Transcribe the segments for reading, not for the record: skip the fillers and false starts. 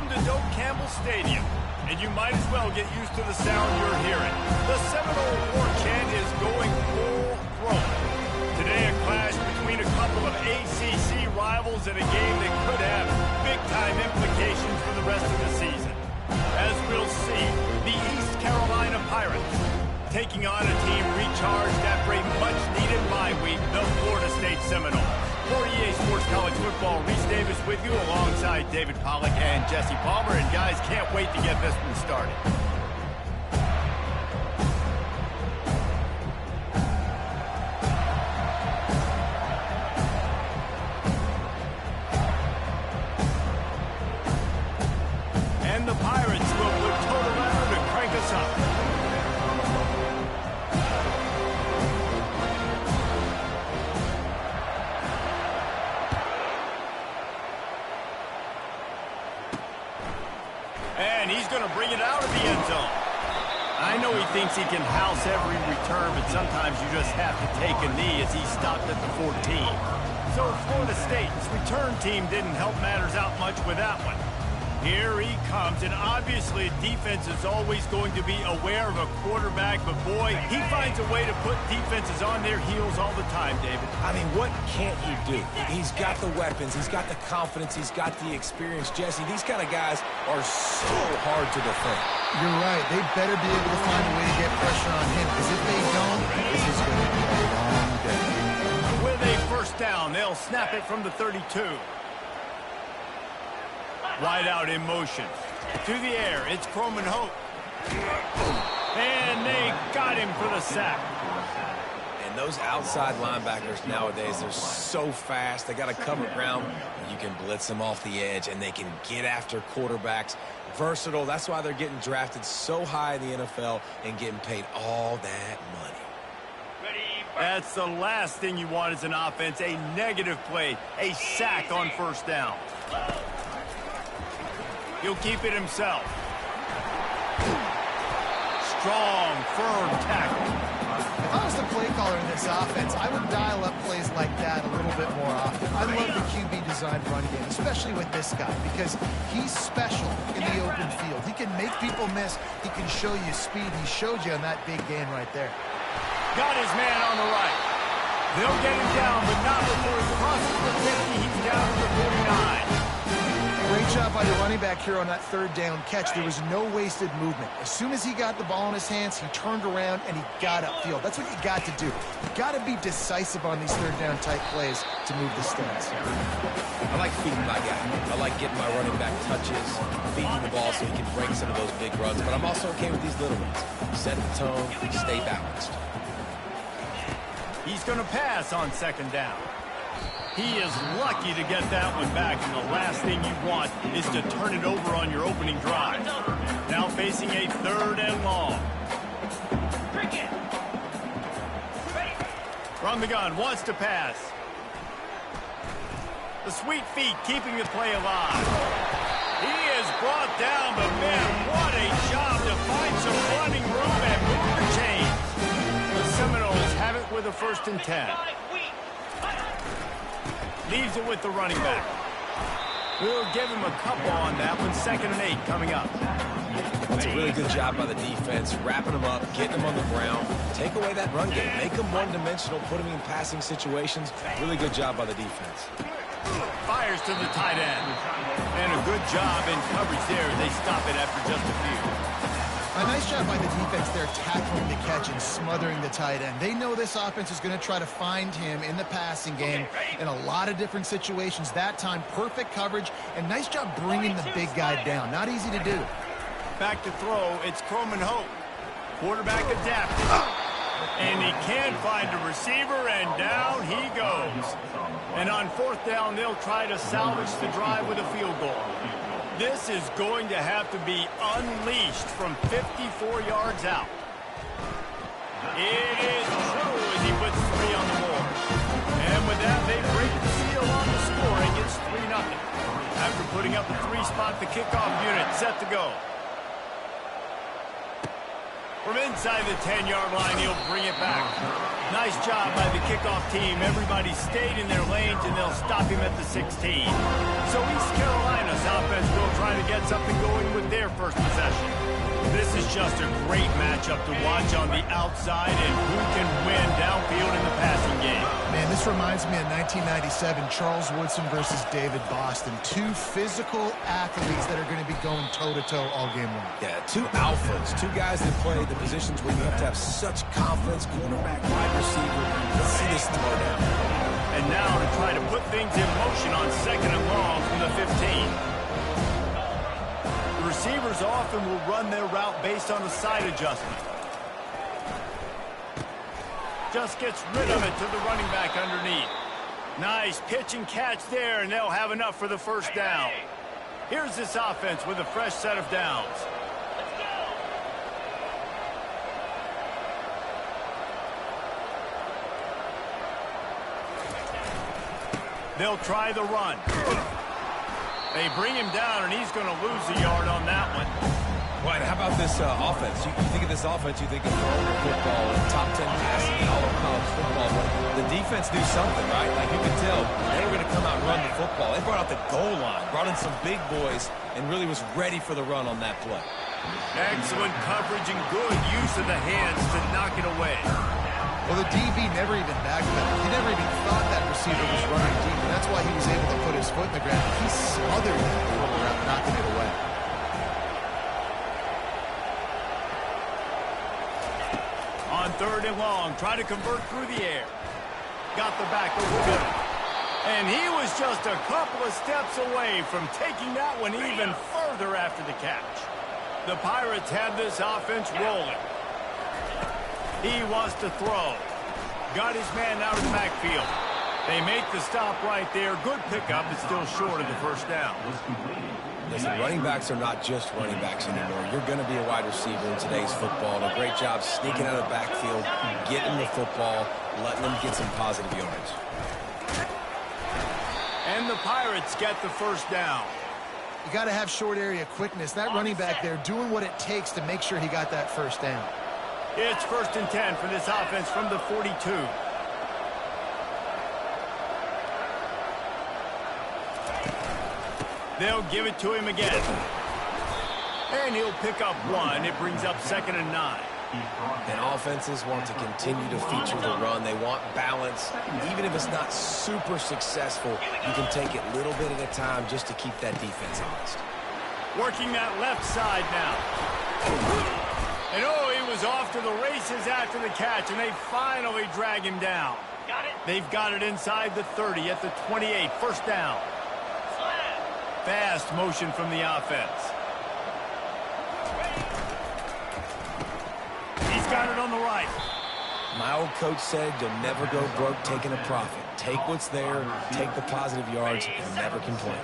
Welcome to Doak Campbell Stadium, and you might as well get used to the sound you're hearing. The Seminole war chant is going full throat. Today, a clash between a couple of ACC rivals in a game that could have big-time implications for the rest of the season. As we'll see, the East Carolina Pirates taking on a team recharged after a much-needed bye week, the Florida State Seminoles. For EA Sports College Football, Reese Davis with you alongside David Pollack and Jesse Palmer. And guys, can't wait to get this one started. And the Pirates will put total effort to crank us up. And he's going to bring it out of the end zone. I know he thinks he can house every return, but sometimes you just have to take a knee as he stopped at the 14. So Florida State's return team didn't help matters out much with that one. Here he comes, and obviously defense is always going to be aware of a quarterback, but boy, he finds a way to put defenses on their heels all the time, David. I mean, what can't he do? He's got the weapons, he's got the confidence, he's got the experience. Jesse, these kind of guys are so hard to defend. You're right. They better be able to find a way to get pressure on him, because if they don't, this is going to be a long day. With a first down, they'll snap it from the 32. Wide out in motion. To the air, it's Croman Hope. And they got him for the sack. And those outside linebackers nowadays, they're so fast. They got to cover ground. You can blitz them off the edge, and they can get after quarterbacks. Versatile. That's why they're getting drafted so high in the NFL and getting paid all that money. That's the last thing you want as an offense, a negative play, a sack on first down. He'll keep it himself. Strong, firm tackle. If I was the play caller in this offense, I would dial up plays like that a little bit more often. I love the QB-designed run game, especially with this guy, because he's special in the open field. He can make people miss. He can show you speed. He showed you on that big game right there. Got his man on the right. They'll get him down, but not before he crosses the 50. He's down to the 49. Great job by the running back here on that third down catch. There was no wasted movement. As soon as he got the ball in his hands, he turned around and he got upfield. That's what you got to do. You got to be decisive on these third down type plays to move the stats. I like feeding my guy. I like getting my running back touches, feeding the ball so he can break some of those big runs, but I'm also okay with these little ones. Set the tone, stay balanced. He's going to pass on second down. He is lucky to get that one back, and the last thing you want is to turn it over on your opening drive. Now facing a third and long. From the gun, wants to pass. The sweet feet keeping the play alive. He is brought down, but man, what a job to find some running room and move the chains. The Seminoles have it with a 1st and 10. Leaves it with the running back. We'll give him a couple on that one. 2nd and 8 coming up. That's a really good job by the defense, wrapping them up, getting them on the ground. Take away that run game. Make them one-dimensional, put them in passing situations. Really good job by the defense. Fires to the tight end. And a good job in coverage there. They stop it after just a few. A nice job by the defense there, tackling the catch and smothering the tight end. They know this offense is going to try to find him in the passing game in a lot of different situations. That time, perfect coverage, and nice job bringing the big guy down. Not easy to do. Back to throw, it's Croman Hope. Quarterback adapted. And he can find a receiver, and down he goes. And on 4th down, they'll try to salvage the drive with a field goal. This is going to have to be unleashed from 54 yards out. It is true as he puts 3 on the board. And with that, they break the seal on the scoring. It's 3-0. After putting up a 3 spot, the kickoff unit set to go. From inside the 10-yard line, he'll bring it back. Nice job by the kickoff team. Everybody stayed in their lanes, and they'll stop him at the 16. So East Carolina's offense will try to get something going with their first possession. This is just a great matchup to watch on the outside, and who can win downfield in the passing game. Man, this reminds me of 1997, Charles Woodson versus David Boston. Two physical athletes that are going to be going toe-to-toe all game long. Yeah, two alphas, two guys that play the positions where you have to have such confidence, quarterback, wide receiver. Let's see this throw down. And now to try to put things in motion on 2nd and long from the 15. Receivers often will run their route based on a side adjustment. Just gets rid of it to the running back underneath. Nice pitch and catch there, and they'll have enough for the first down. Here's this offense with a fresh set of downs. They'll try the run. They bring him down, and he's going to lose a yard on that one. Right, how about this offense? You think of this offense, you think of throwing the football, and top 10 passing in all of college football. But the defense knew something, right? Like you could tell, they were going to come out and run the football. They brought out the goal line, brought in some big boys, and really was ready for the run on that play. Excellent coverage and good use of the hands to knock it away. Well, the DB never even backpedaled. He never even thought that receiver was running deep, and that's why he was able to put his foot in the ground. He smothered that quarterback, knocking it away. On 3rd and long, try to convert through the air. Got the back over good. And he was just a couple of steps away from taking that one even further after the catch. The Pirates have this offense rolling. He wants to throw. Got his man out of the backfield. They make the stop right there. Good pickup. It's still short of the first down. Listen, running backs are not just running backs anymore. You're going to be a wide receiver in today's football. And a great job sneaking out of the backfield, getting the football, letting them get some positive yards. And the Pirates get the first down. You got to have short area quickness. That running back there doing what it takes to make sure he got that first down. It's 1st and 10 for this offense from the 42. They'll give it to him again. And he'll pick up one. It brings up 2nd and 9. And offenses want to continue to feature the run. They want balance. Even if it's not super successful, you can take it little bit at a time just to keep that defense honest. Working that left side now. And oh, he was off to the races after the catch, and they finally drag him down. They've got it inside the 30 at the 28. First down. Fast motion from the offense. He's got it on the right. My old coach said you'll never go broke taking a profit. Take what's there, take the positive yards, and never complain.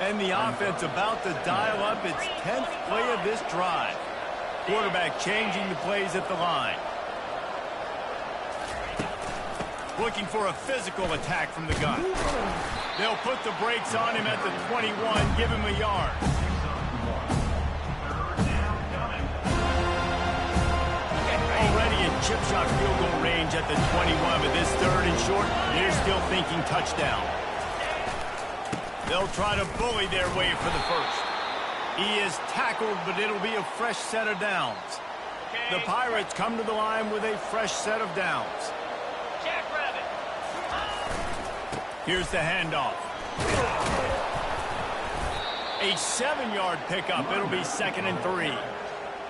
And the offense about to dial up its 10th play of this drive. Quarterback changing the plays at the line. Looking for a physical attack from the gun. They'll put the brakes on him at the 21, give him a yard. Already in chip shot field goal range at the 21, but this 3rd and short, they're still thinking touchdown. They'll try to bully their way for the first. He is tackled, but it'll be a fresh set of downs. The Pirates come to the line with a fresh set of downs. Here's the handoff. A 7-yard pickup. It'll be 2nd and 3.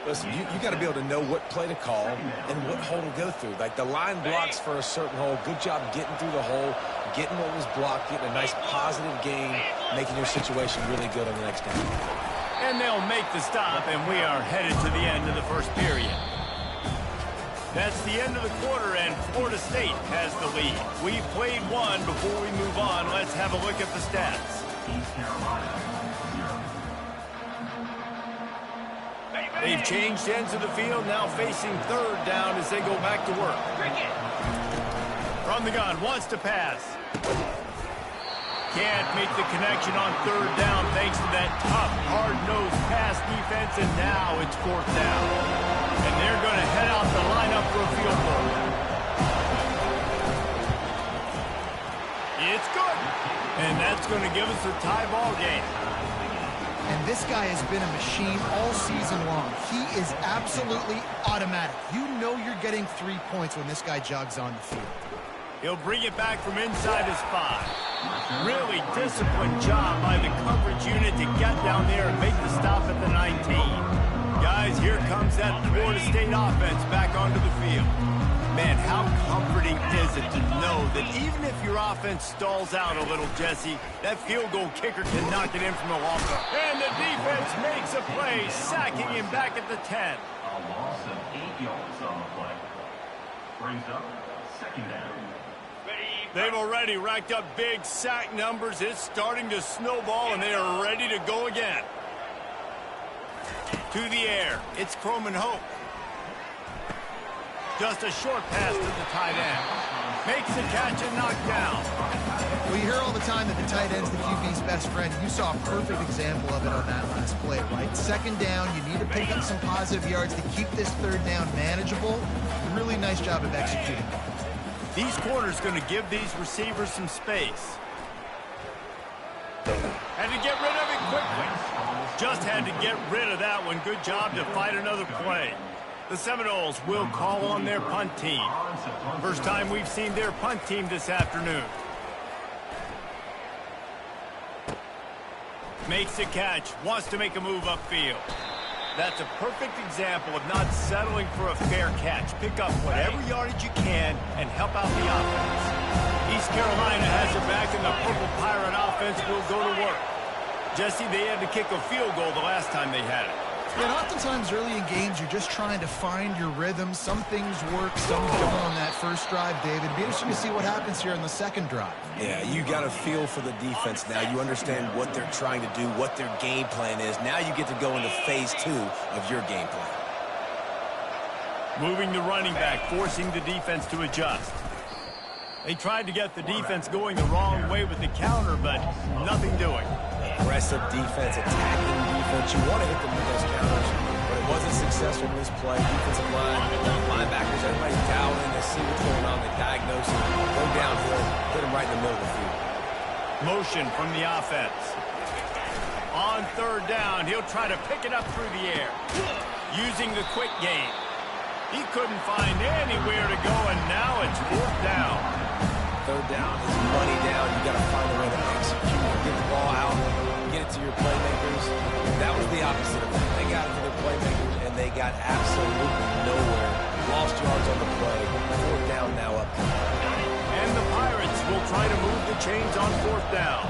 Listen, you got to be able to know what play to call and what hole to go through. Like the line blocks for a certain hole. Good job getting through the hole, getting what was blocked, getting a nice positive gain, making your situation really good on the next down. And they'll make the stop, and we are headed to the end of the first period. That's the end of the quarter, and Florida State has the lead. We've played one. Before we move on, let's have a look at the stats. They've changed ends of the field, now facing 3rd down as they go back to work. From the gun, wants to pass. can't make the connection on third down thanks to that tough, hard-nosed pass defense, and now it's fourth down. And they're going to head out the lineup for a field goal. It's good. And that's going to give us a tie ball game. And this guy has been a machine all season long. He is absolutely automatic. You know you're getting 3 points when this guy jogs on the field. He'll bring it back from inside his 5. Really disciplined job by the coverage unit to get down there and make the stop at the 19. Guys, here comes that Florida State offense back onto the field. Man, how comforting is it to know that even if your offense stalls out a little, Jesse, that field goal kicker can knock it in from the long run. And the defense makes a play, sacking him back at the 10. A loss of 8 yards on the play. Brings up second down. They've already racked up big sack numbers. It's starting to snowball, and they are ready to go again. To the air, it's Croman Hope. Just a short pass to the tight end. Makes the catch and knocked down. Well, you hear all the time that the tight end's the QB's best friend. You saw a perfect example of it on that last play, right? Second down, you need to pick up some positive yards to keep this third down manageable. Really nice job of executing. These corners going to give these receivers some space. Had to get rid of it quickly. Just had to get rid of that one. Good job to fight another play. The Seminoles will call on their punt team. First time we've seen their punt team this afternoon. Makes the catch. Wants to make a move upfield. That's a perfect example of not settling for a fair catch. Pick up whatever yardage you can and help out the offense. East Carolina has it back, and the Purple Pirate offense will go to work. Jesse, they had to kick a field goal the last time they had it. And oftentimes early in games, you're just trying to find your rhythm. Some things work, some don't on that first drive, David. It'd be interesting to see what happens here in the second drive. Yeah, you got a feel for the defense now. You understand what they're trying to do, what their game plan is. Now you get to go into phase 2 of your game plan. Moving the running back, forcing the defense to adjust. They tried to get the defense going the wrong way with the counter, but nothing doing. Aggressive defense, attacking defense. You want to hit them with those counters, but it wasn't successful in this play. Defensive line, linebackers, everybody's dialed in to see what's going on. They diagnose it, go downhill, hit them right in the middle of the field. Motion from the offense. On third down, he'll try to pick it up through the air. Using the quick game. He couldn't find anywhere to go, and now it's fourth down. Third down is money down. You got to find a way to execute, get the ball out, get it to your playmakers. That was the opposite of that. They got it to their playmakers, and they got absolutely nowhere. Lost yards on the play. Fourth down now up. And the Pirates will try to move the chains on fourth down.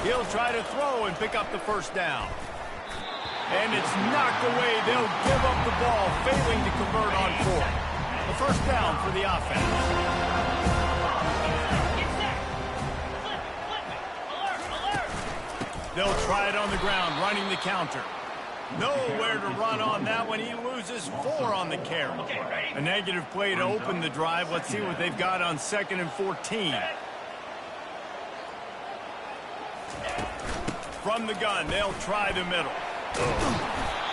He'll try to throw and pick up the first down. And it's knocked away. They'll give up the ball, failing to convert on fourth. The first down for the offense. They'll try it on the ground, running the counter. Nowhere to run on that one. He loses 4 on the carry. A negative play to open the drive. Let's see what they've got on 2nd and 14. From the gun, they'll try the middle.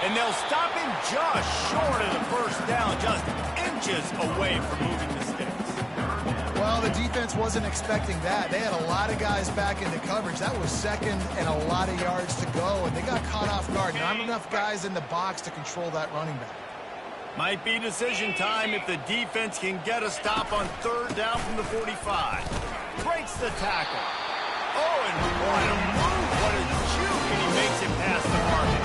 And they'll stop him just short of the first down, just inches away from moving the sticks. Well, the defense wasn't expecting that. They had a lot of guys back into coverage. That was second and a lot of yards to go, and they got caught off guard. Not enough guys in the box to control that running back. Might be decision time if the defense can get a stop on third down from the 45. Breaks the tackle. Oh, and what a move, what a juke, and he makes it past the market.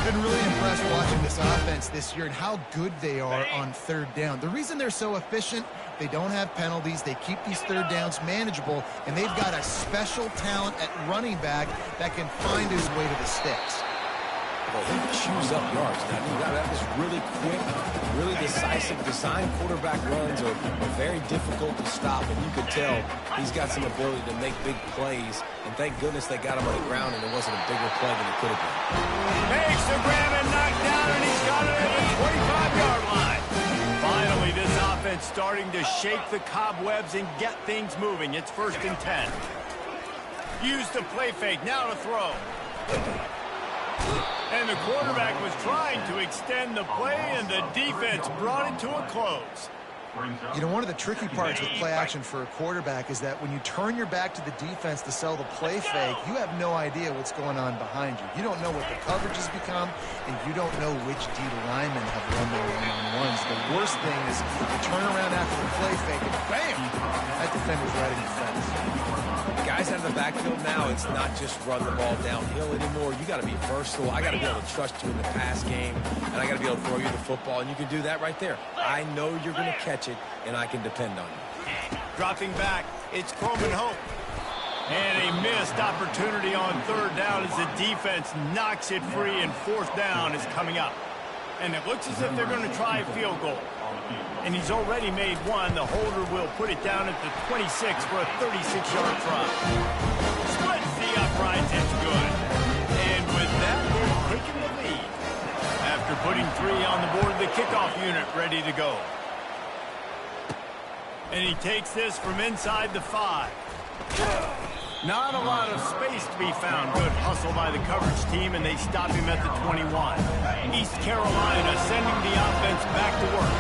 I've been really impressed watching this offense this year and how good they are on third down. The reason they're so efficient, they don't have penalties, they keep these third downs manageable, and they've got a special talent at running back that can find his way to the sticks. Well, he chews up yards. Now, that was really quick, really decisive. Design quarterback runs are very difficult to stop, and you could tell he's got some ability to make big plays. And thank goodness they got him on the ground, and it wasn't a bigger play than it could have been. Makes the grab and knocked down, and he's got it at the 25-yard line. Finally, this offense starting to shake the cobwebs and get things moving. It's 1st and 10. Use the play fake, now to throw. And the quarterback was trying to extend the play, and the defense brought it to a close. You know, one of the tricky parts with play action for a quarterback is that when you turn your back to the defense to sell the play fake, you have no idea what's going on behind you. You don't know what the coverage has become, and you don't know which D linemen have run their one-on-ones. The worst thing is you turn around after the play fake, and bam! That defender's right in your fence. Guys out of the backfield now, it's not just run the ball downhill anymore. You got to be versatile. I got to be able to trust you in the pass game, and I got to be able to throw you the football, and you can do that right there. I know you're going to catch it, and I can depend on you. Dropping back, it's Coleman Hope. And a missed opportunity on 3rd down as the defense knocks it free, and 4th down is coming up. And it looks as if they're going to try a field goal. And he's already made one. The holder will put it down at the 26 for a 36-yard try. Splits the uprights. It's good. And with that, they're taking the lead. After putting 3 on the board, the kickoff unit ready to go. And he takes this from inside the 5. Not a lot of space to be found. Good hustle by the coverage team, and they stop him at the 21. East Carolina sending the offense back to work.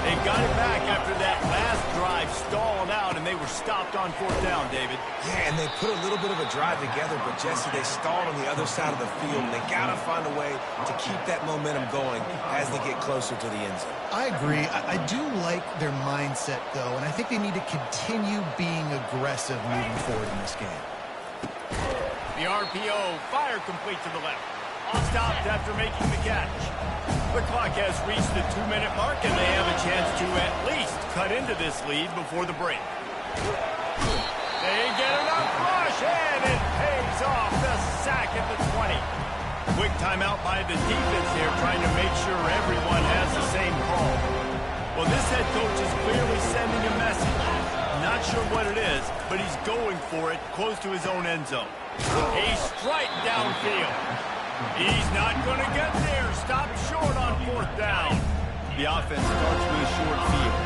They got it back after that last drive stalled out, and they were stopped on 4th down, David. Yeah, and they put a little bit of a drive together, but, Jesse, they stalled on the other side of the field, and they got to find a way to keep that momentum going as they get closer to the end zone. I agree. I do like their mindset, though, and I think they need to continue being aggressive moving forward in this game. The RPO, fire complete to the left. Stopped after making the catch. The clock has reached the 2-minute mark, and they have a chance to at least cut into this lead before the break. They get enough rush, and it pays off. The sack at the 20. Quick timeout by the defense here, trying to make sure everyone has the same call. Well, this head coach is clearly sending a message. Not sure what it is, but he's going for it close to his own end zone. A strike downfield. He's not going to get there. Stop short on 4th down. The offense starts with a short field.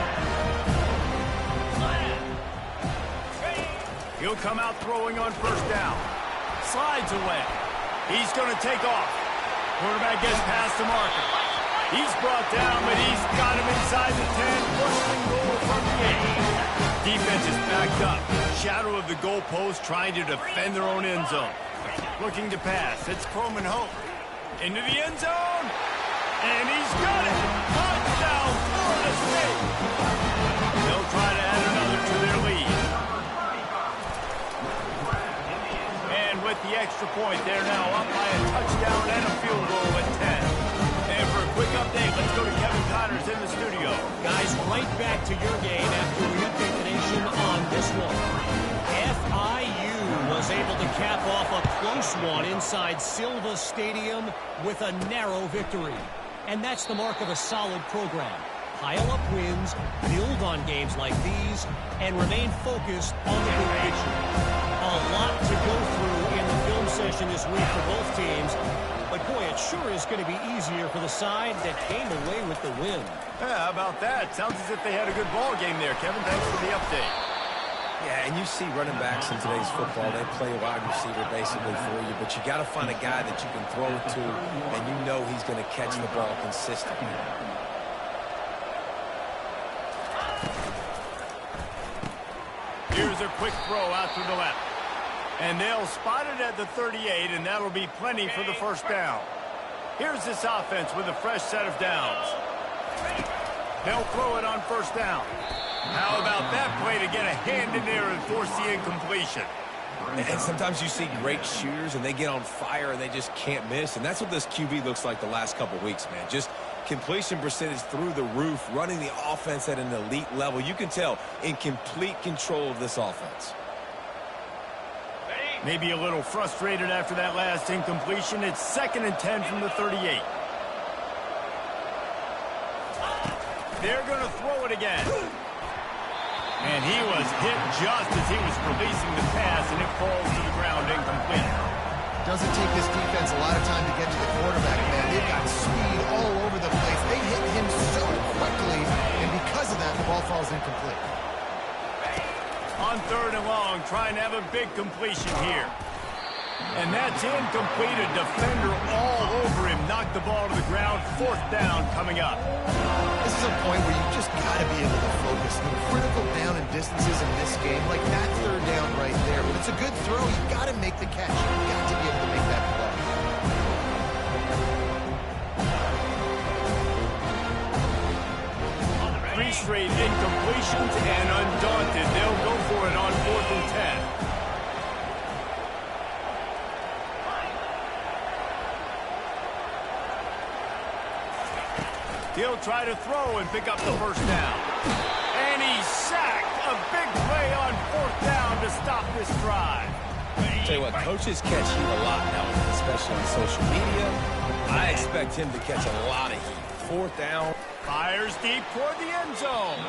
He'll come out throwing on 1st down. Slides away. He's going to take off. Quarterback gets past the marker. He's brought down, but he's got him inside the 10. First and goal from the 8. Defense is backed up. Shadow of the goalpost trying to defend their own end zone. Looking to pass. It's Coleman Hope. Into the end zone. And he's got it. Touchdown, Florida State. They'll try to add another to their lead. And with the extra point, they're now up by a touchdown and a field goal at 10. And for a quick update, let's go to Kevin Connors in the studio. Guys, right back to your game after we update the nation on this one. FIU was able to cap off a close one inside Silva Stadium with a narrow victory. And that's the mark of a solid program. Pile up wins, build on games like these, and remain focused on the big picture. A lot to go through in the film session this week for both teams. But, boy, it sure is going to be easier for the side that came away with the win. Yeah, how about that? Sounds as if they had a good ball game there, Kevin. Thanks for the update. Yeah, and you see running backs in today's football, they play a wide receiver basically for you, but you got to find a guy that you can throw it to, and you know he's going to catch the ball consistently. Here's a quick throw out to the left. And they'll spot it at the 38, and that'll be plenty for the 1st down. Here's this offense with a fresh set of downs. They'll throw it on 1st down. How about that play to get a hand in there and force the incompletion? And sometimes you see great shooters, and they get on fire, and they just can't miss. And that's what this QB looks like the last couple weeks, man. Just completion percentage through the roof, running the offense at an elite level. You can tell in complete control of this offense. Maybe a little frustrated after that last incompletion. It's 2nd and 10 from the 38. They're going to throw it again. And he was hit just as he was releasing the pass, and it falls to the ground incomplete. Doesn't take this defense a lot of time to get to the quarterback, man. They've got speed all over the place. They hit him so quickly, and because because of that, the ball falls incomplete. On 3rd and long, trying to have a big completion here. And that's incomplete. A defender all over him. Knocked the ball to the ground. 4th down coming up. This is a point where you just got to be able to focus. The critical down and distances in this game, like that 3rd down right there. When it's a good throw, you got to make the catch. You got to be able to make that play. 3 straight incompletions, and undaunted, they'll go for it on 4th and 10. He'll try to throw and pick up the 1st down. And he's sacked. A big play on 4th down to stop this drive. Tell you what, coaches catch heat a lot now, especially on social media. I expect him to catch a lot of heat. 4th down. Fires deep toward the end zone.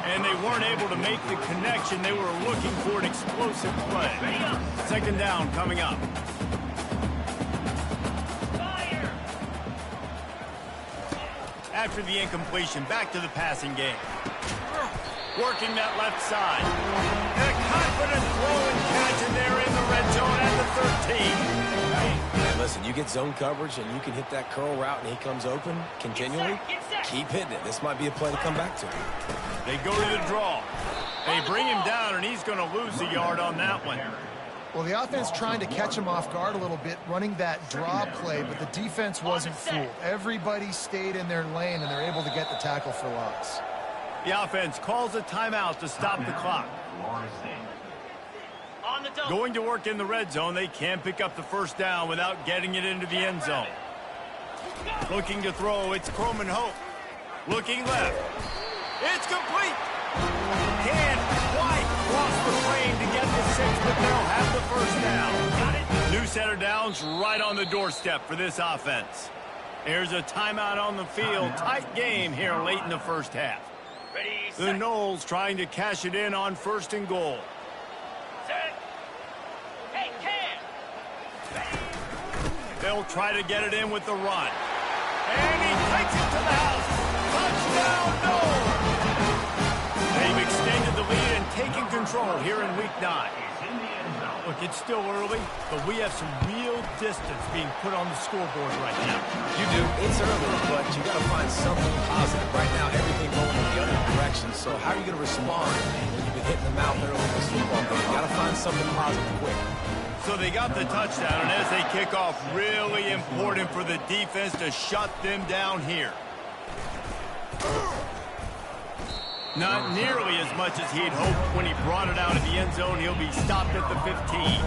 And they weren't able to make the connection. They were looking for an explosive play. 2nd down coming up. After the incompletion, back to the passing game. Working that left side. And a confident throw and catch, and they're in the red zone at the 13. Hey, listen, you get zone coverage and you can hit that curl route and he comes open continually. Keep hitting it. This might be a play to come back to. They go to the draw. They bring him down, and he's going to lose a yard on that one. Well, the offense trying to catch him off guard a little bit, running that draw play, but the defense wasn't fooled. Everybody stayed in their lane, and they're able to get the tackle for loss. The offense calls a timeout to stop the clock. Going to work in the red zone, they can pick up the 1st down without getting it into the end zone. Looking to throw, it's Croman Hope. Looking left. It's complete. Can't quite cross the frame to get the 6, but they'll have the 1st down. New set of downs right on the doorstep for this offense. There's a timeout on the field. Tight game here late in the 1st half. The Noles trying to cash it in on 1st and goal. They'll try to get it in with the run. And he takes it to the house. Touchdown, Noles! They've extended the lead and taken control here in Week 9. Look, it's still early, but we have some real distance being put on the scoreboard right now. You do. It's early, but you got to find something positive. Right now, everything going in the other direction. So how are you going to respond when you've been hitting them out early in this football game? You got to find something positive quick. So they got the touchdown, and as they kick off, really important for the defense to shut them down here. Not nearly as much as he'd hoped when he brought it out of the end zone. He'll be stopped at the 15.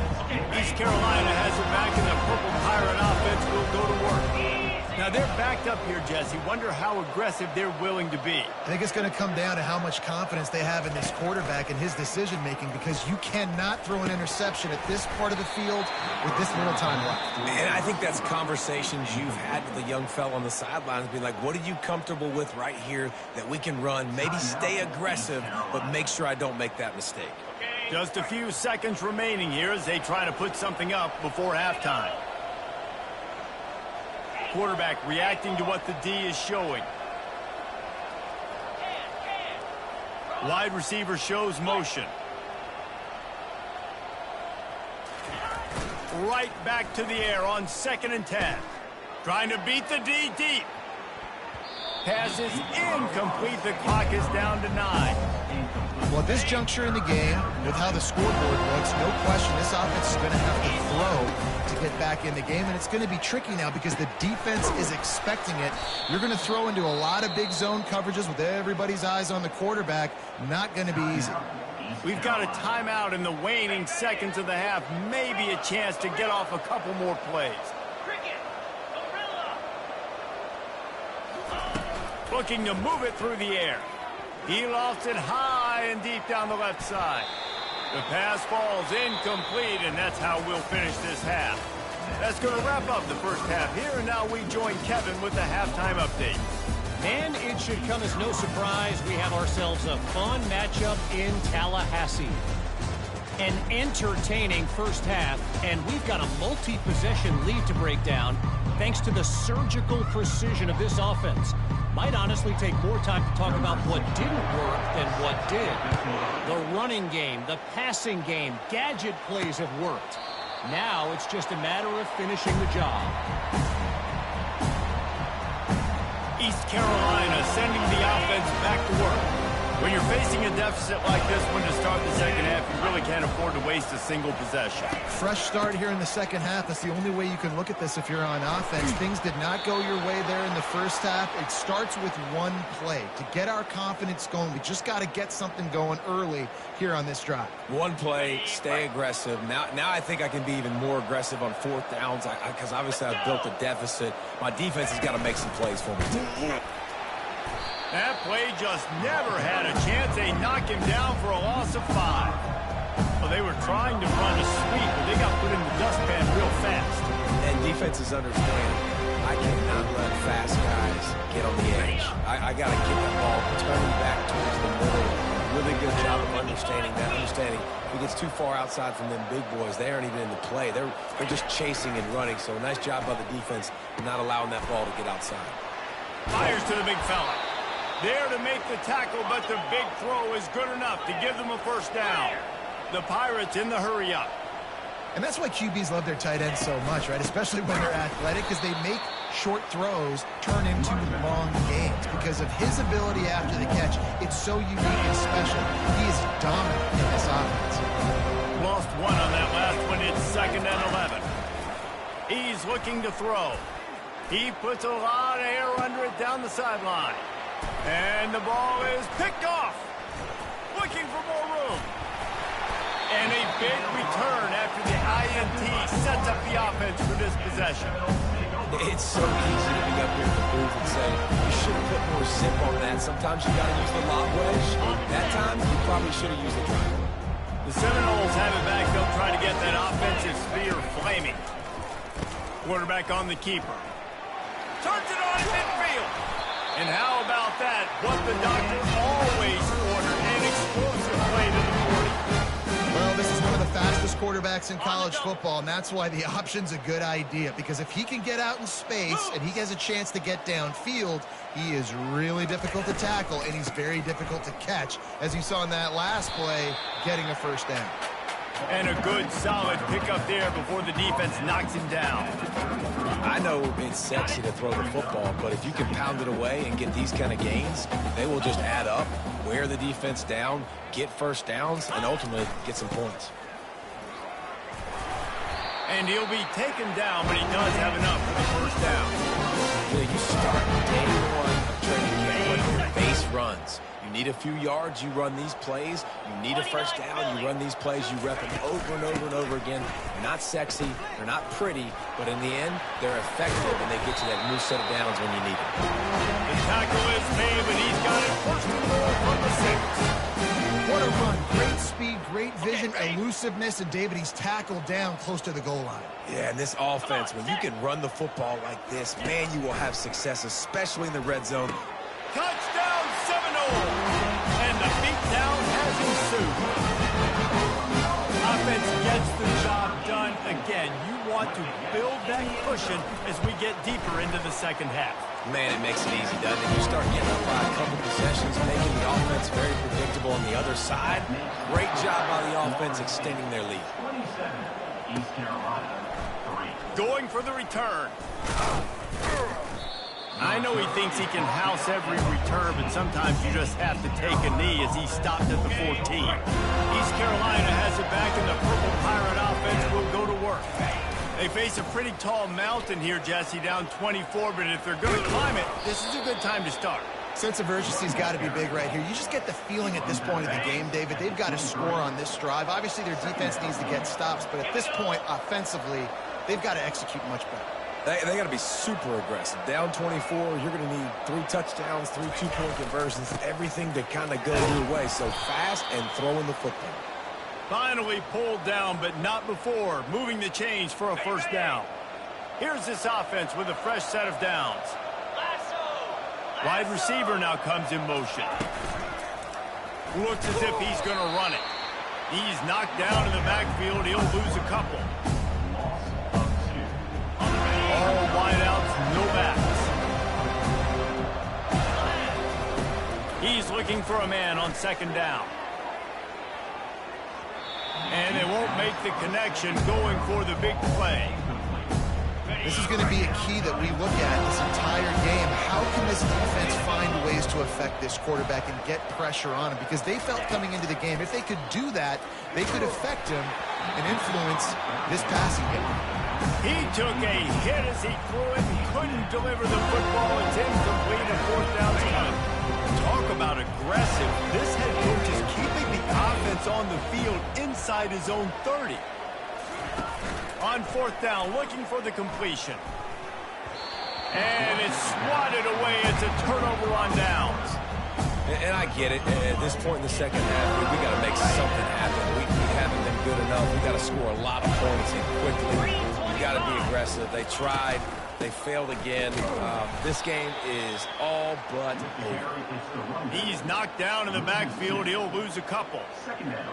East Carolina has it back, and the Purple Pirate offense will go to work. Now, they're backed up here, Jesse. Wonder how aggressive they're willing to be. I think it's going to come down to how much confidence they have in this quarterback and his decision-making, because you cannot throw an interception at this part of the field with this little time left. And I think that's conversations you've had with the young fella on the sidelines, being like, what are you comfortable with right here that we can run? Maybe stay aggressive, but make sure I don't make that mistake. Just a few seconds remaining here as they try to put something up before halftime. Quarterback reacting to what the D is showing. Wide receiver shows motion. Right back to the air on 2nd and 10. Trying to beat the D deep. Pass is incomplete. The clock is down to 9. Well, at this juncture in the game, with how the scoreboard looks, no question this offense is going to have to throw to get back in the game, and it's going to be tricky now because the defense is expecting it. You're going to throw into a lot of big zone coverages with everybody's eyes on the quarterback. Not going to be easy. We've got a timeout in the waning seconds of the half. Maybe a chance to get off a couple more plays. Looking to move it through the air. He lofts it high and deep down the left side. The pass falls incomplete, and that's how we'll finish this half. That's going to wrap up the first half here, and now we join Kevin with the halftime update. And it should come as no surprise, we have ourselves a fun matchup in Tallahassee. An entertaining first half, and we've got a multi-possession lead to break down thanks to the surgical precision of this offense. Might honestly take more time to talk about what didn't work than what did. The running game, the passing game, gadget plays have worked. Now it's just a matter of finishing the job. East Carolina sending the offense back to work. When you're facing a deficit like this one to start the second half, you really can't afford to waste a single possession. Fresh start here in the second half. That's the only way you can look at this if you're on offense. Things did not go your way there in the first half. It starts with one play. To get our confidence going, we just got to get something going early here on this drive. One play, stay aggressive. Now I think I can be even more aggressive on fourth downs because obviously I've built a deficit. My defense has got to make some plays for me. That play just never had a chance. They knock him down for a loss of 5. Well, they were trying to run a sweep, but they got put in the dustpan real fast. And defenses understand I cannot let fast guys get on the edge. I got to get the ball turning back towards the middle. Really good job of understanding that. If he gets too far outside from them big boys, they aren't even in the play. They're just chasing and running. So nice job by the defense not allowing that ball to get outside. Fires to the big fella. There to make the tackle, but the big throw is good enough to give them a first down. The Pirates in the hurry up. And that's why QBs love their tight ends so much, right? Especially when they're athletic, because they make short throws turn into long gains. Because of his ability after the catch, it's so unique and special. He is dominant in this offense. Lost one on that last one. It's 2nd and 11. He's looking to throw. He puts a lot of air under it down the sideline. And the ball is picked off. Looking for more room. And a big return after the INT sets up the offense for this possession. It's so easy to be up here in the booth and say, you should have put more zip on that. Sometimes you got to use the lob wedge. That time, you probably should have used the triangle. The Seminoles have it back. They'll try to get that offensive spear flaming. Quarterback on the keeper. Turns it on in midfield. And how about that? What the doctor always ordered, an explosive play to the 40. Well, this is one of the fastest quarterbacks in college football, and that's why the option's a good idea. Because if he can get out in space and he has a chance to get downfield, he is really difficult to tackle, and he's very difficult to catch, as you saw in that last play, getting a first down. And a good, solid pickup there before the defense knocks him down. I know it's sexy to throw the football, but if you can pound it away and get these kind of gains, they will just add up, wear the defense down, get first downs, and ultimately get some points. And he'll be taken down, but he does have enough for the first down. You start day one of training camp running your base runs. You need a few yards, you run these plays. You need a first down, you run these plays. You rep them over and over and over again. They're not sexy, they're not pretty, but in the end, they're effective, and they get you that new set of downs when you need it. The tackle is made, but he's got it first and goal from the 6. What a run. Great speed, great vision, elusiveness, and David, he's tackled down close to the goal line. Yeah, and this offense, when you can run the football like this, man, you will have success, especially in the red zone. Touchdown, Seminole! And the beatdown has ensued. Offense gets the job done again. You want to build that cushion as we get deeper into the second half. Man, it makes it easy, doesn't it? You start getting up by a couple possessions, making the offense very predictable on the other side. Great job by the offense extending their lead. 27, East Carolina, 3. Going for the return. I know he thinks he can house every return, but sometimes you just have to take a knee as he stopped at the 14. East Carolina has it back, and the Purple Pirate offense will go to work. They face a pretty tall mountain here, Jesse, down 24, but if they're going to climb it, this is a good time to start. Sense of urgency's got to be big right here. You just get the feeling at this point of the game, David, they've got to score on this drive. Obviously, their defense needs to get stops, but at this point, offensively, they've got to execute much better. They got to be super aggressive. Down 24, you're going to need 3 touchdowns, 3 two-point conversions, everything to kind of go your way. So fast and throwing the football. Finally pulled down, but not before moving the chains for a first down. Here's this offense with a fresh set of downs. Wide receiver now comes in motion. Looks as if he's going to run it. He's knocked down in the backfield. He'll lose a couple. All wideouts, no backs. He's looking for a man on second down. And they won't make the connection going for the big play. This is going to be a key that we look at this entire game. How can this defense find ways to affect this quarterback and get pressure on him? Because they felt coming into the game, if they could do that, they could affect him and influence this passing game. He took a hit as he threw it and couldn't deliver the football. It's incomplete and fourth down coming. Talk about aggressive. This head coach is keeping the offense on the field inside his own 30. On fourth down, looking for the completion. And it's swatted away. It's a turnover on downs. And I get it. At this point in the second half, we got to make something happen. We haven't been good enough. We got to score a lot of points and quickly. We got to be aggressive. They tried. They failed again. This game is all but over. He's knocked down in the backfield. He'll lose a couple.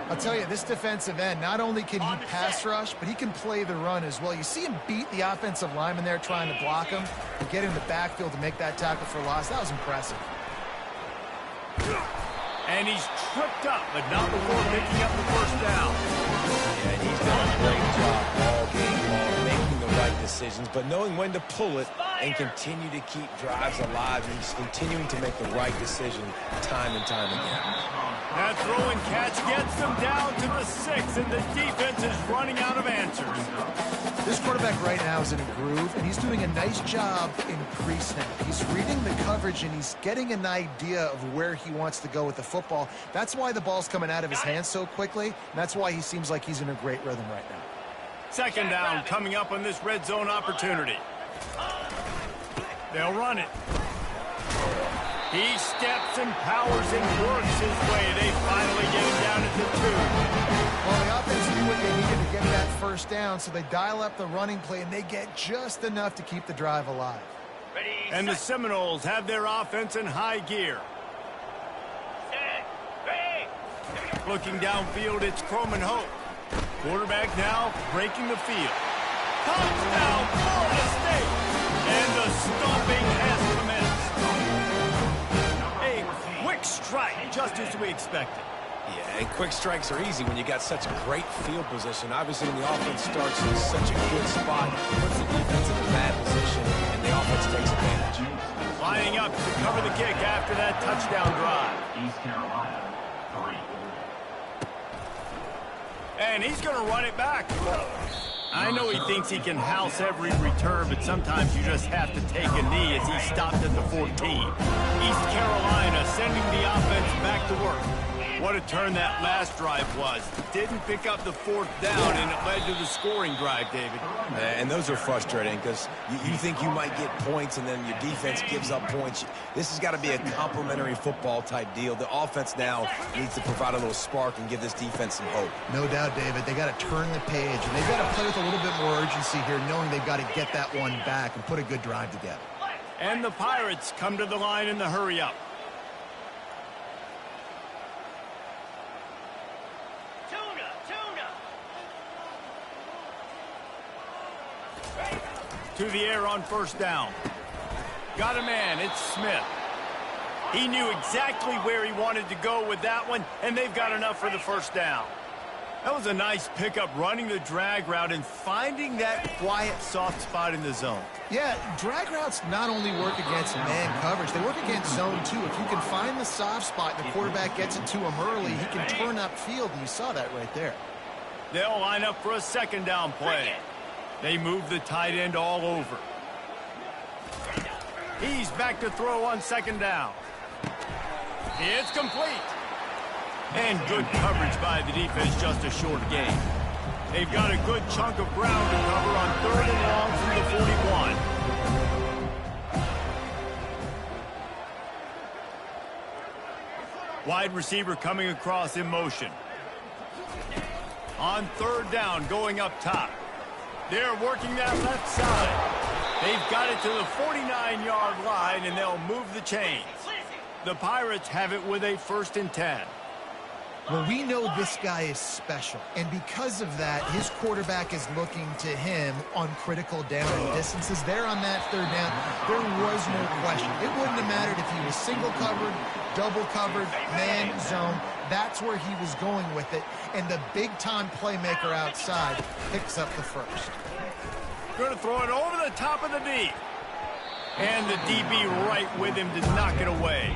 I'll tell you, this defensive end, not only can he pass rush, but he can play the run as well. You see him beat the offensive lineman there trying to block him and get in the backfield to make that tackle for loss. That was impressive. And he's tripped up, but not before picking up the first down. Yeah, he's done a great job all game long, making the right decisions, but knowing when to pull it and continue to keep drives alive. He's continuing to make the right decision time and time again. That throw and catch gets them down to the 6, and the defense is running out of answers. This quarterback right now is in a groove, and he's doing a nice job in pre-snap. He's reading the coverage, and he's getting an idea of where he wants to go with the football. That's why the ball's coming out of his hands so quickly, and that's why he seems like he's in a great rhythm right now. Second down coming up on this red zone opportunity. They'll run it. He steps and powers and works his way. They finally get him down at the 2. Well, the offense knew what they needed to get that first down, so they dial up the running play, and they get just enough to keep the drive alive. And the Seminoles have their offense in high gear. Looking downfield, it's Croman Hope. Quarterback now breaking the field. Touchdown, Florida State! And the stomping has commenced. A quick strike, just as we expected. Yeah, and quick strikes are easy when you got such a great field position. Obviously, when the offense starts in such a good spot, puts the defense in a bad position, and the offense takes advantage. Lining up to cover the kick after that touchdown drive. East Carolina, 3. And he's going to run it back. I know he thinks he can house every return, but sometimes you just have to take a knee as he stopped at the 14. East Carolina sending the offense back to work. What a turn that last drive was. Didn't pick up the fourth down, and it led to the scoring drive, David. And those are frustrating because you think you might get points, and then your defense gives up points. This has got to be a complimentary football type deal. The offense now needs to provide a little spark and give this defense some hope. No doubt, David. They got to turn the page, and they've got to play with a little bit more urgency here, knowing they've got to get that one back and put a good drive together. And the Pirates come to the line in the hurry-up. To the air on first down. Got a man, it's Smith. He knew exactly where he wanted to go with that one, and they've got enough for the first down. That was a nice pickup, running the drag route and finding that quiet, soft spot in the zone. Yeah, drag routes not only work against man coverage, they work against zone too. If you can find the soft spot and the quarterback gets it to him early, he can turn upfield, and you saw that right there. They'll line up for a second down play. They move the tight end all over. He's back to throw on second down. It's complete. And good coverage by the defense, just a short gain. They've got a good chunk of ground to cover on third and long from the 41. Wide receiver coming across in motion. On third down, going up top. They're working that left side. They've got it to the 49-yard line, and they'll move the chains. The Pirates have it with a 1st and 10. Well, we know this guy is special, and because of that, his quarterback is looking to him on critical down and distances. There on that third down, there was no question. It wouldn't have mattered if he was single covered, double covered, man, zone. That's where he was going with it, and the big-time playmaker outside picks up the first. Going to throw it over the top of the D. And the DB right with him to knock it away.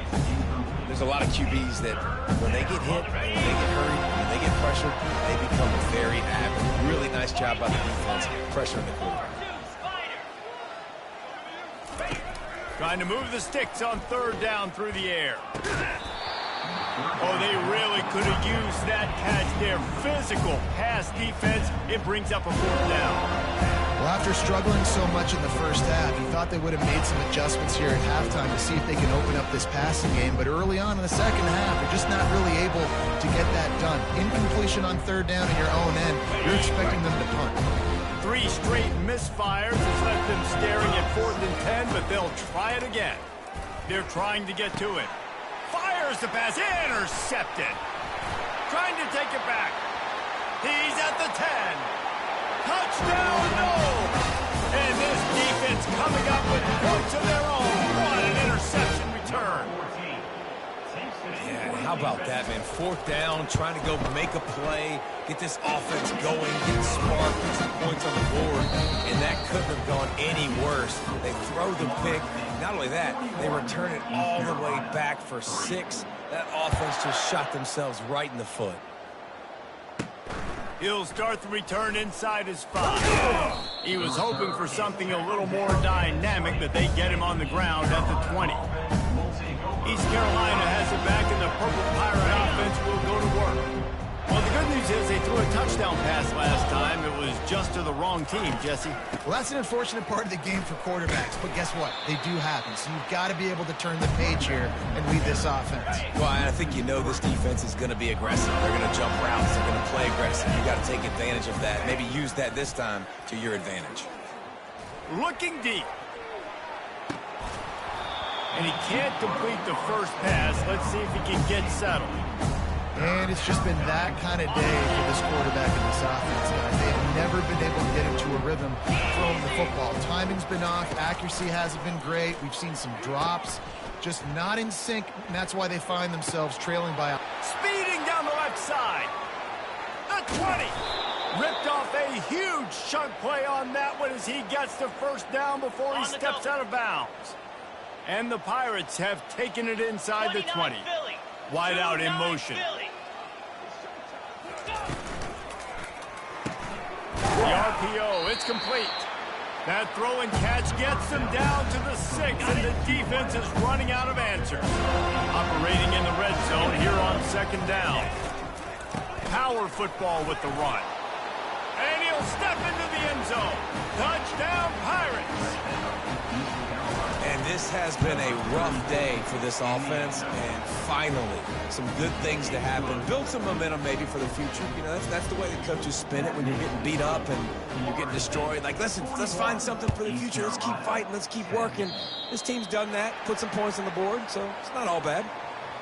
There's a lot of QBs that when they get hit, when they get hurt, when they get pressured, they become very average. Really nice job by the defense pressuring the quarterback. Trying to move the sticks on third down through the air. Oh, they really could have used that catch there. Physical pass defense. It brings up a fourth down. Well, after struggling so much in the first half, you thought they would have made some adjustments here at halftime to see if they can open up this passing game. But early on in the second half, they're just not really able to get that done. Incompletion on third down in your own end, you're expecting them to punt. 3 straight misfires has left them staring at 4th and 10, but they'll try it again. They're trying to get to it. Fires the pass, intercepted. Trying to take it back. He's at the 10. Touchdown, no! And this defense coming up with points of their own. What an interception return. Yeah, how about that, man? 4th down, trying to go make a play, get this offense going, get smart, put some points on the board, and that couldn't have gone any worse. They throw the pick. Not only that, they return it all the way back for 6. That offense just shot themselves right in the foot. He'll start the return inside his 5. He was hoping for something a little more dynamic, but they get him on the ground at the 20. East Carolina has it back, and the Purple Pirate offense will go to work. Well, the good news is they threw a touchdown pass last time. It was just to the wrong team, Jesse. Well, that's an unfortunate part of the game for quarterbacks, but guess what? They do happen, so you've got to be able to turn the page here and lead this offense. Well, I think you know this defense is going to be aggressive. They're going to jump routes. They're going to play aggressive. You got to take advantage of that. Maybe use that this time to your advantage. Looking deep. And he can't complete the first pass. Let's see if he can get settled. And it's just been that kind of day for this quarterback in this offense, guys. They have never been able to get into a rhythm throwing the football. Timing's been off. Accuracy hasn't been great. We've seen some drops. Just not in sync, and that's why they find themselves trailing by. Speeding down the left side. The 20. Ripped off a huge chunk play on that one as he gets the first down before he steps out of bounds. And the Pirates have taken it inside the 20. Wide out in motion. The RPO, it's complete. That throw and catch gets them down to the 6, and the defense is running out of answers. Operating in the red zone here on 2nd down. Power football with the run. And he'll step into the end zone. Touchdown, Pirates. And this has been a rough day for this offense, and finally, some good things to happen. Build some momentum maybe for the future. You know, that's the way the coaches spin it when you're getting beat up and you're getting destroyed. Like, listen, let's find something for the future. Let's keep fighting. Let's keep working. This team's done that, put some points on the board, so it's not all bad.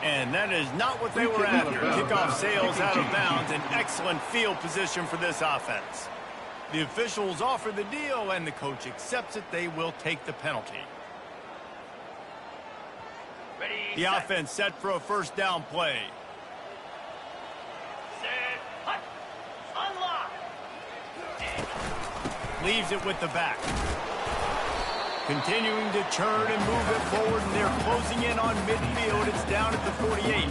And that is not what they were after. Kickoff sails out of bounds. An excellent field position for this offense. The officials offer the deal, and the coach accepts it. They will take the penalty. The offense set for a first down play. Set. Hut. Unlock. Leaves it with the back. Continuing to churn and move it forward, and they're closing in on midfield. It's down at the 48.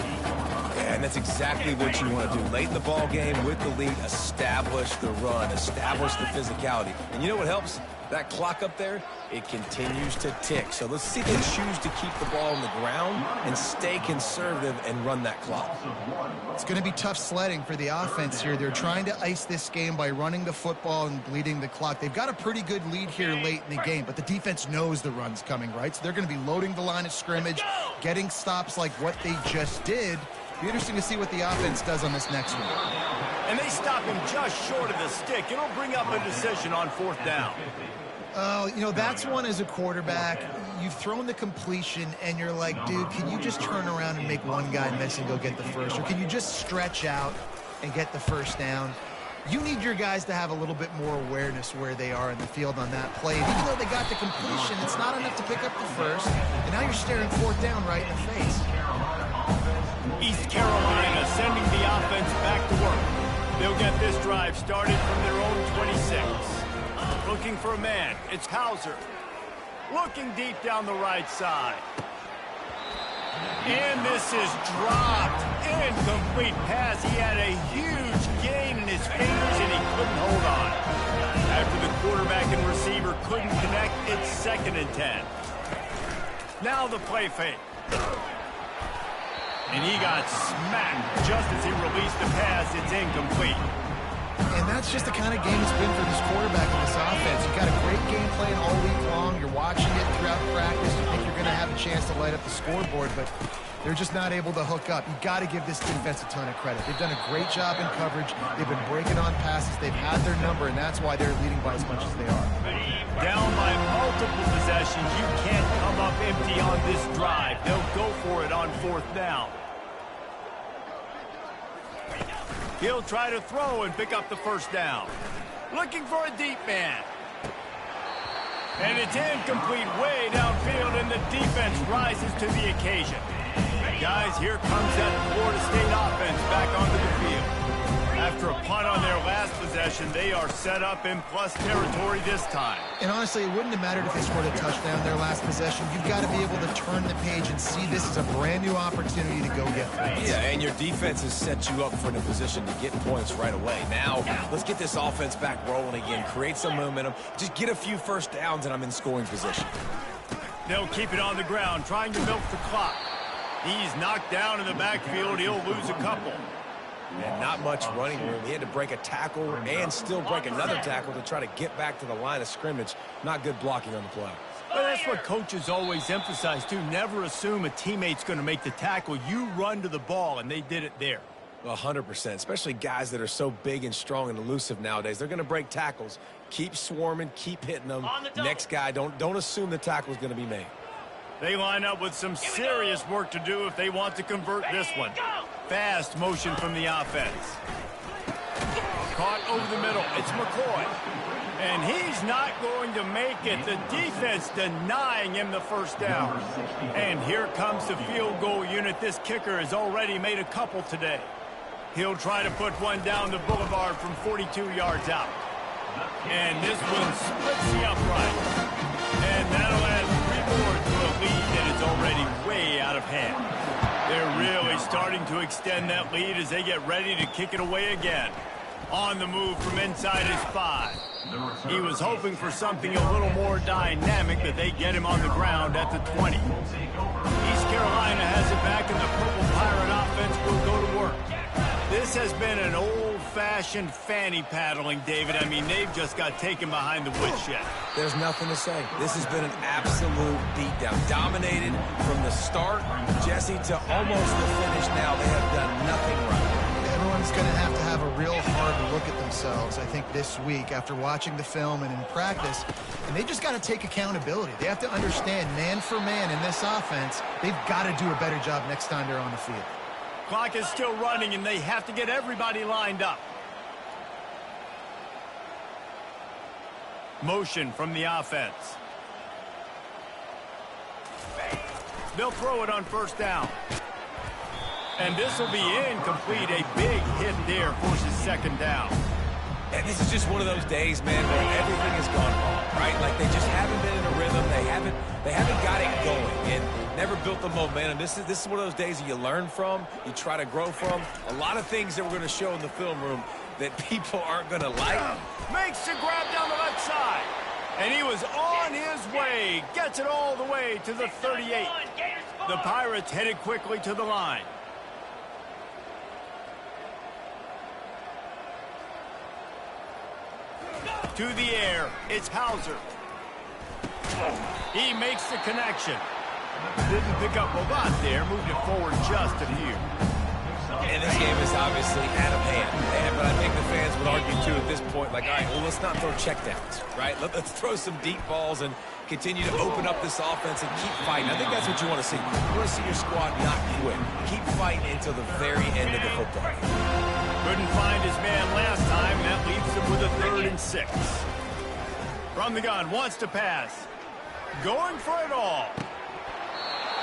Yeah, and that's exactly what you want to do. Late in the ball game with the lead, establish the run, establish the physicality. And you know what helps? That clock up there, it continues to tick. So let's see if they choose to keep the ball on the ground and stay conservative and run that clock. It's going to be tough sledding for the offense here. They're trying to ice this game by running the football and bleeding the clock. They've got a pretty good lead here late in the game, but the defense knows the run's coming, right? So they're going to be loading the line of scrimmage, getting stops like what they just did. Be interesting to see what the offense does on this next one. And they stop him just short of the stick. It'll bring up a decision on 4th down. Oh, you know, that's one as a quarterback. You've thrown the completion, and you're like, dude, can you just turn around and make one guy miss and go get the first? Or can you just stretch out and get the first down? You need your guys to have a little bit more awareness where they are in the field on that play. And even though they got the completion, it's not enough to pick up the first. And now you're staring fourth down right in the face. East Carolina sending the offense back to work. They'll get this drive started from their own 26. Looking for a man. It's Hauser. Looking deep down the right side. And this is dropped. Incomplete pass. He had a huge gain in his fingers, and he couldn't hold on. After the quarterback and receiver couldn't connect, it's 2nd and 10. Now the play fake. And he got smacked just as he released the pass. It's incomplete. And that's just the kind of game it's been for this quarterback in this offense. You've got a great game plan all week long. You're watching it throughout practice. You think you're going to have a chance to light up the scoreboard, but they're just not able to hook up. You've got to give this defense a ton of credit. They've done a great job in coverage. They've been breaking on passes. They've had their number, and that's why they're leading by as much as they are. Down by multiple possessions, you can't come up empty on this drive. They'll go for it on 4th down. He'll try to throw and pick up the first down. Looking for a deep man. And it's incomplete way downfield, and the defense rises to the occasion. Guys, here comes that Florida State offense back onto the field. After a punt on their last possession, they are set up in plus territory this time. And honestly, it wouldn't have mattered if they scored a touchdown their last possession. You've got to be able to turn the page and see this as a brand new opportunity to go get points. Yeah, and your defense has set you up for the position to get points right away. Now, let's get this offense back rolling again, create some momentum, just get a few first downs, and I'm in scoring position. They'll keep it on the ground, trying to milk the clock. He's knocked down in the backfield. He'll lose a couple. And not much running room. He had to break a tackle and still break another tackle to try to get back to the line of scrimmage. Not good blocking on the play. But that's what coaches always emphasize, too. Never assume a teammate's going to make the tackle. You run to the ball, and they did it there. 100%, especially guys that are so big and strong and elusive nowadays. They're going to break tackles. Keep swarming, keep hitting them. Next guy, don't assume the tackle is going to be made. They line up with some serious work to do if they want to convert this one. Fast motion from the offense. Caught over the middle. It's McCoy. And he's not going to make it. The defense denying him the first down. And here comes the field goal unit. This kicker has already made a couple today. He'll try to put one down the boulevard from 42 yards out. And this one splits the upright. And that'll add 3 more to a lead that is already way out of hand. They're really starting to extend that lead as they get ready to kick it away again. On the move from inside his 5. He was hoping for something a little more dynamic, but they get him on the ground at the 20. East Carolina has it back, and the Purple Pirate offense will go to work. This has been an old-fashioned fanny paddling, David. I mean, they've just got taken behind the woodshed. There's nothing to say. This has been an absolute beatdown. Dominated from the start, Jesse, to almost the finish now. They have done nothing right. Everyone's going to have a real hard look at themselves, I think, this week after watching the film and in practice. And they just got to take accountability. They have to understand, man for man in this offense, they've got to do a better job next time they're on the field. Clock is still running, and they have to get everybody lined up. Motion from the offense. They'll throw it on first down. And this will be incomplete. A big hit there forces second down. And this is just one of those days, man, where everything has gone wrong, right? Like they just haven't been in a rhythm. They haven't got it going and never built the momentum. This is one of those days that you learn from, you try to grow from. A lot of things that we're going to show in the film room that people aren't going to like. Makes the grab down the left side. And he was on his way. Gets it all the way to the 38. The Pirates headed quickly to the line. To the air, it's Hauser. He makes the connection. Didn't pick up a lot there, moved it forward just a few. And this game is obviously out of hand. But I think the fans would argue, attitude at this point, like, all right, well, let's not throw checkdowns, right? Let's throw some deep balls and continue to open up this offense and keep fighting. I think that's what you want to see. You want to see your squad not quit. Keep fighting until the very end of the football game. Couldn't find his man last time. That leaves him with a 3rd and 6. From the gun, wants to pass. Going for it all.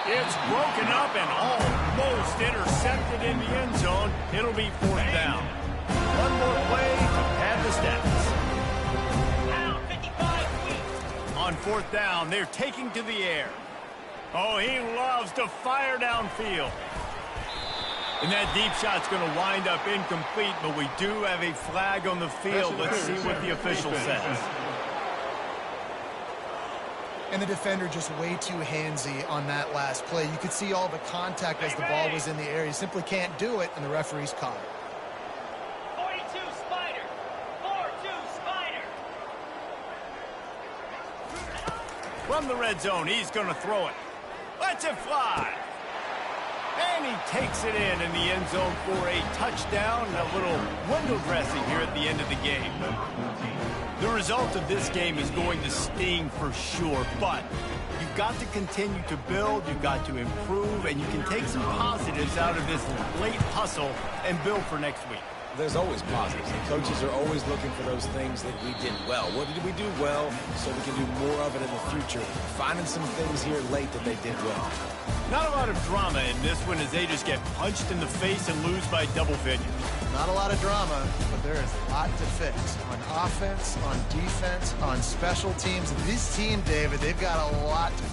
It's broken up and almost intercepted in the end zone. It'll be 4th down. One more play to pad the stats. On 4th down, they're taking to the air. Oh, he loves to fire downfield. And that deep shot's going to wind up incomplete, but we do have a flag on the field. Let's see what the official says. And the defender just way too handsy on that last play. You could see all the contact as the ball was in the air. He simply can't do it, and the referee's caught it. 42 Spider. 4-2 Spider. From the red zone, he's going to throw it. Lets it fly. And he takes it in the end zone for a touchdown. A little window dressing here at the end of the game. The result of this game is going to sting for sure, but you've got to continue to build, you've got to improve, and you can take some positives out of this late hustle and build for next week. There's always positives. The coaches are always looking for those things that we did well. What did we do well so we can do more of it in the future? Finding some things here late that they did well. Not a lot of drama in this one as they just get punched in the face and lose by double figures. Not a lot of drama, but there is a lot to fix on offense, on defense, on special teams. This team, David, they've got a lot to